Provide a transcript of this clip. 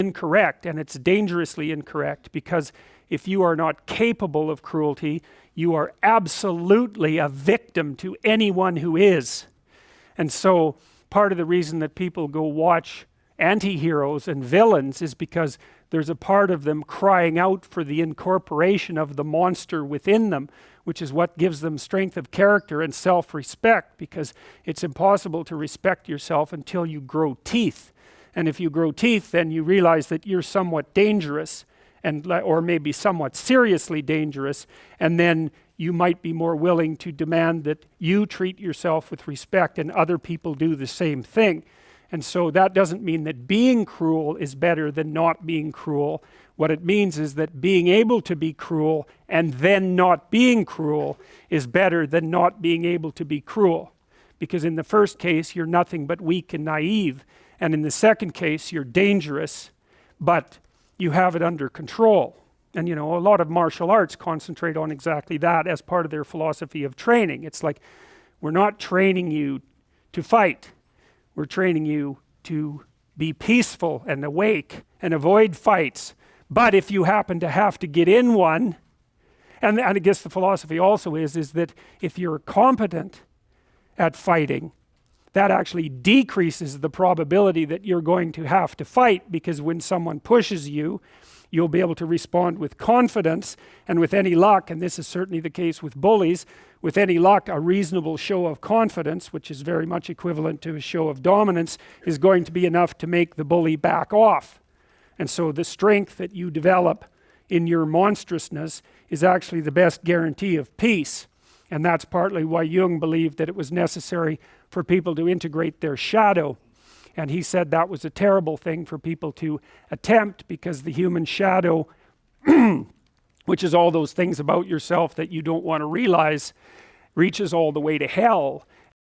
incorrect, and it's dangerously incorrect, because if you are not capable of cruelty, you are absolutely a victim to anyone who is. And so part of the reason that people go watch anti-heroes and villains is because there's a part of them crying out for the incorporation of the monster within them, which is what gives them strength of character and self-respect, because it's impossible to respect yourself until you grow teeth. And if you grow teeth, then you realize that you're somewhat dangerous, or maybe somewhat seriously dangerous, and then you might be more willing to demand that you treat yourself with respect and other people do the same thing. And so that doesn't mean that being cruel is better than not being cruel. What it means is that being able to be cruel and then not being cruel is better than not being able to be cruel. Because in the first case, you're nothing but weak and naive. And in the second case, you're dangerous, but you have it under control. And a lot of martial arts concentrate on exactly that as part of their philosophy of training. It's like, we're not training you to fight. We're training you to be peaceful and awake and avoid fights. But if you happen to have to get in one, and I guess the philosophy also is that if you're competent at fighting, that actually decreases the probability that you're going to have to fight, because when someone pushes you, you'll be able to respond with confidence, and with any luck, and this is certainly the case with bullies, with any luck, a reasonable show of confidence, which is very much equivalent to a show of dominance, is going to be enough to make the bully back off. And so the strength that you develop in your monstrousness is actually the best guarantee of peace. And that's partly why Jung believed that it was necessary for people to integrate their shadow. And he said that was a terrible thing for people to attempt, because the human shadow, which is all those things about yourself that you don't want to realize, reaches all the way to hell.